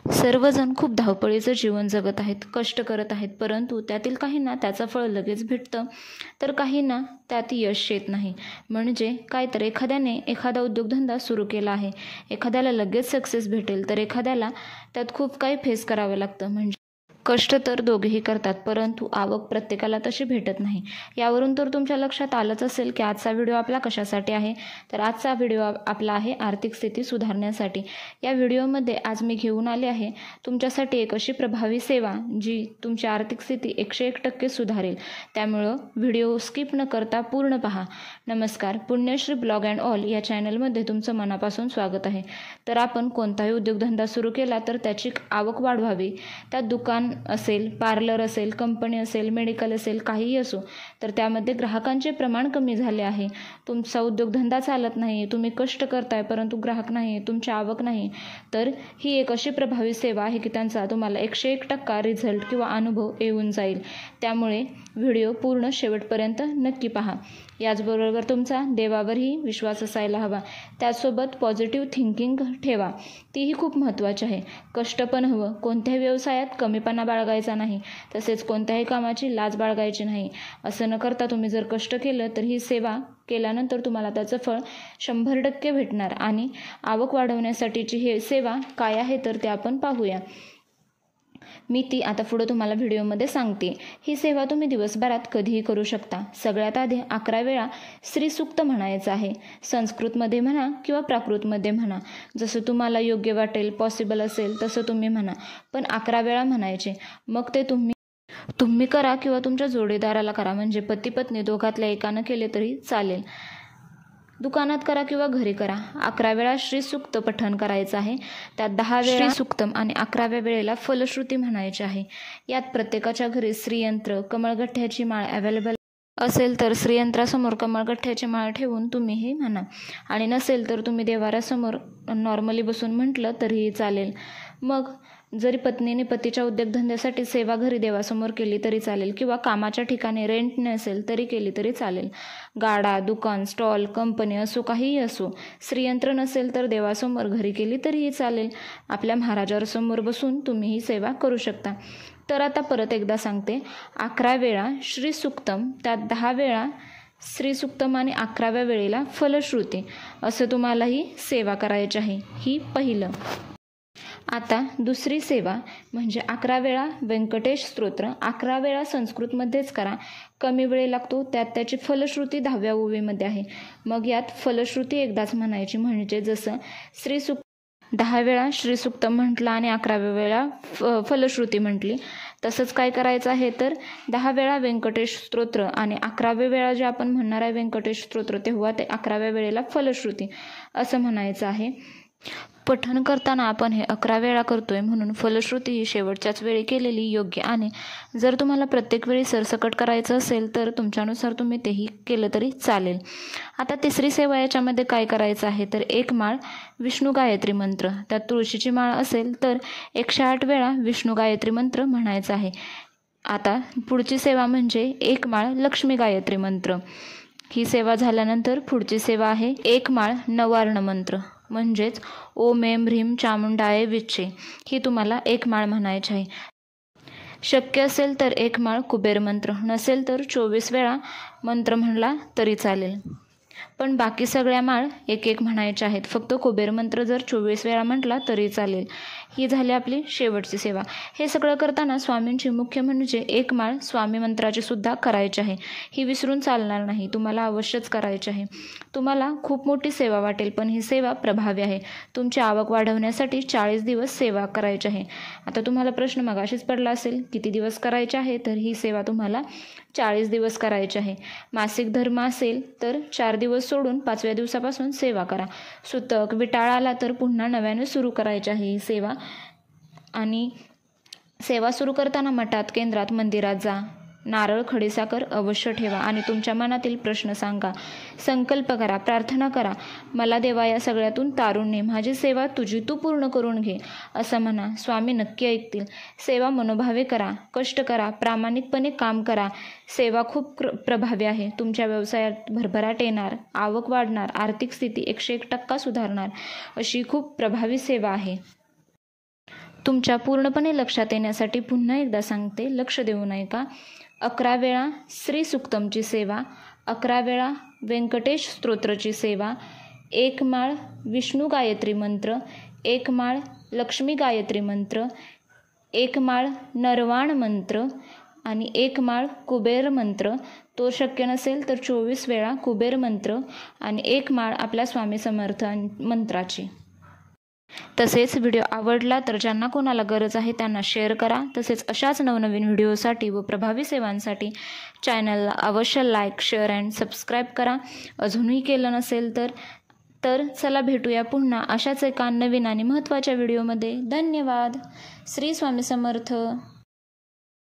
सर्वजण खूप धावपळीचं जीवन जगत आहेत, कष्ट करत आहेत, परंतु त्यातील काहींना त्याचं फळ लगेच भेटतं तर काहींना त्यात यश येत नाही. म्हणजे काय तर एखाद्याने एखादा उद्योगधंदा सुरू केला आहे, एखाद्याला लगेच सक्सेस भेटेल तर एखाद्याला त्यात खूप काही फेस करावं लागतं. म्हणजे कष्ट तर दोघेही करतात, परंतु आवक प्रत्येकाला तशी भेटत नाही. यावरून तर तुमच्या लक्षात आलंच असेल की आजचा व्हिडिओ आपला कशासाठी आहे. तर आजचा व्हिडिओ आपला आहे आर्थिक स्थिती सुधारण्यासाठी. या व्हिडिओमध्ये आज मी घेऊन आले आहे तुमच्यासाठी एक अशी प्रभावी सेवा जी तुमची आर्थिक स्थिती 101% सुधारेल. त्यामुळं व्हिडिओ स्किप न करता पूर्ण पहा. नमस्कार, पुण्यश्री ब्लॉग अँड ऑल या चॅनलमध्ये तुमचं मनापासून स्वागत आहे. तर आपण कोणताही उद्योगधंदा सुरू केला तर त्याची आवक वाढवावी. त्यात दुकान असेल, पार्लर असेल, कंपनी असेल, मेडिकल असेल, काहीही असो, तर त्यामध्ये ग्राहकांचे प्रमाण कमी झाले आहे. तुमचा उद्योगधंदा चालत नाही, तुम्ही कष्ट करताय परंतु ग्राहक नाही, तुमची आवक नाही, तर ही एक अशी प्रभावी सेवा आहे की त्यांचा तुम्हाला 101% रिझल्ट किंवा अनुभव येऊन जाईल. त्यामुळे व्हिडिओ पूर्ण शेवटपर्यंत नक्की पहा. याचबरोबर तुमचा देवावरही विश्वास असायला हवा. त्यासोबत पॉझिटिव्ह थिंकिंग ठेवा, तीही खूप महत्त्वाची आहे. कष्ट पण हवं, कोणत्याही व्यवसायात कमीपणा बाळगायचा नाही, तसेच कोणत्याही कामाची लाज बाळगायची नाही. असं न करता तुम्ही जर कष्ट केलं तर ही सेवा केल्यानंतर तुम्हाला त्याचं फळ 100% भेटणार. आणि आवक वाढवण्यासाठीची ही सेवा काय आहे तर ते आपण पाहूया. मी ती आता पुढे तुम्हाला व्हिडिओमध्ये सांगते. ही सेवा तुम्ही दिवसभरात कधीही करू शकता. सगळ्यात आधी 11 वेळा श्रीसूक्त म्हणायचं आहे. संस्कृतमध्ये म्हणा किंवा प्राकृतमध्ये म्हणा, जसं तुम्हाला योग्य वाटेल, पॉसिबल असेल तसं तुम्ही म्हणा, पण 11 वेळा म्हणायचे. मग ते तुम्ही करा किंवा तुमच्या जोडीदाराला करा, म्हणजे पती पत्नी दोघातल्या एकानं केले तरी चालेल. दुकानात करा किंवा घरी करा. 11 वेळा श्रीसूक्त पठण करायचं आहे. त्यात 10 वेळा श्रीसूक्तम आणि 11व्या वेळेला फलश्रुती म्हणायची आहे. यात प्रत्येकाच्या घरी श्रीयंत्र, कमळगठ्ठ्याची माळ अवेलेबल असेल तर श्रीयंत्रासमोर कमळगठ्ठ्याची माळ ठेवून तुम्ही हे म्हणा, आणि नसेल तर तुम्ही देवाऱ्यासमोर नॉर्मली बसून म्हटलं तरीही चालेल. मग जरी पत्नीने पतीच्या उद्योगधंद्यासाठी सेवा घरी देवासमोर केली तरी चालेल, किंवा कामाच्या ठिकाणी रेंट नसेल तरी केली तरी चालेल. गाडा, दुकान, स्टॉल, कंपनी असो, काहीही असो, श्रीयंत्र नसेल तर देवासमोर घरी केली तरीही चालेल. आपल्या महाराजांसमोर बसून तुम्ही ही सेवा करू शकता. तर आता परत एकदा सांगते. 11 वेळा श्रीसूक्तम, त्यात 10 वेळा श्रीसूक्तम आणि 11व्या वेळेला फलश्रुती, असं तुम्हाला ही सेवा करायची आहे. ही पहिलं. आता दुसरी सेवा म्हणजे 11 वेळा व्यंकटेश स्तोत्र. 11 वेळा संस्कृतमध्येच करा, कमी वेळ लागतो. त्यात त्याची फलश्रुती 10व्या ओवीमध्ये आहे. मग यात फलश्रुती एकदाच म्हणायची, म्हणजे जसं 10 वेळा श्रीसूक्त म्हटलं आणि 11व्या वेळा फलश्रुती म्हटली, तसंच काय करायचं आहे तर 10 वेळा व्यंकटेश स्तोत्र आणि 11व्या वेळा जे आपण म्हणणार आहे व्यंकटेश स्तोत्र, तेव्हा ते 11व्या वेळेला फलश्रुती असं म्हणायचं आहे. पठण करताना आपण हे 11 वेळा करतोय म्हणून फलश्रुती ही शेवटच्याच वेळी केलेली योग्य. आणि जर तुम्हाला प्रत्येक वेळी सरसकट करायचं असेल तर तुमच्यानुसार तुम्ही तेही केलं तरी चालेल. आता तिसरी सेवा याच्यामध्ये काय करायचं आहे तर 1 माळ विष्णू गायत्री मंत्र. त्यात तुळशीची माळ असेल तर 108 वेळा विष्णू गायत्री मंत्र म्हणायचा आहे. आता पुढची सेवा म्हणजे 1 माळ लक्ष्मी गायत्री मंत्र. ही सेवा झाल्यानंतर पुढची सेवा आहे 1 माळ नवार्ण मंत्र, म्हणजेच ओम ऐं ह्रीं चामुंडाय विच्चे. ही तुम्हाला 1 माळ म्हणायची आहे. शक्य असेल तर 1 माळ कुबेर मंत्र, नसेल तर 24 वेळा मंत्र म्हणला तरी चालेल. पण बाकी सगळ्या माळ 1-1 म्हणायच्या आहेत. फक्त कुबेर मंत्र जर 24 वेळा म्हटला तरी चालेल. ही झाली आपली शेवटची सेवा. हे सगळं करताना स्वामींची मुख्य म्हणजे 1 माळ स्वामी मंत्राची सुद्धा करायची आहे. ही विसरून चालणार नाही, तुम्हाला अवश्यच करायची आहे. तुम्हाला खूप मोठी सेवा वाटेल, पण ही सेवा प्रभावी आहे. तुमची आवक वाढवण्यासाठी 40 दिवस सेवा करायची आहे. आता तुम्हाला प्रश्न मगाशीच पडला असेल, किती दिवस करायचे आहे, तर ही सेवा तुम्हाला 40 दिवस करायची आहे. मासिक धर्म असेल तर 4 दिवस सोडून 5व्या दिवसापासून सेवा करा. सुतक, विटाळ आला तर पुन्हा नव्याने सुरू करायची आहे ही सेवा. आणि सेवा सुरू करताना मठात, केंद्रात, मंदिरात जा. नारळ, खडीसाखर अवश्य ठेवा आणि तुमच्या मनातील प्रश्न सांगा. संकल्प करा, प्रार्थना करा. मला देवा या सगळ्यातून तारून ने, माझी सेवा तुझी तू पूर्ण करून घे, असं म्हणा. स्वामी नक्की ऐकतील. सेवा मनोभावे करा, कष्ट करा, प्रामाणिकपणे काम करा. सेवा खूप प्रभावी आहे. तुमच्या व्यवसायात भरभराट येणार, आवक वाढणार, आर्थिक स्थिती 101% सुधारणार, अशी खूप प्रभावी सेवा आहे. तुमच्या पूर्णपणे लक्षात येण्यासाठी पुन्हा एकदा सांगते, लक्ष देऊन ऐका. 11 वेळा श्री सुक्तमची सेवा, 11 वेळा व्यंकटेश स्तोत्रची सेवा, 1 माळ विष्णू गायत्री मंत्र, 1 माळ लक्ष्मी गायत्री मंत्र, 1 माळ नरवाण मंत्र आणि 1 माळ कुबेर मंत्र. तो शक्य नसेल तर 24 वेळा कुबेर मंत्र आणि 1 माळ आपल्या स्वामी समर्थ मंत्राची. तसेच व्हिडिओ आवडला तर ज्यांना कोणाला गरज आहे त्यांना शेअर करा. तसेच अशाच नवनवीन व्हिडिओसाठी व प्रभावी सेवांसाठी चॅनलला अवश्य लाईक, शेअर अँड सबस्क्राईब करा. अजूनही केलं नसेल तर चला भेटूया पुन्हा अशाच एका नवीन आणि महत्त्वाच्या व्हिडिओमध्ये. धन्यवाद. श्री स्वामी समर्थ.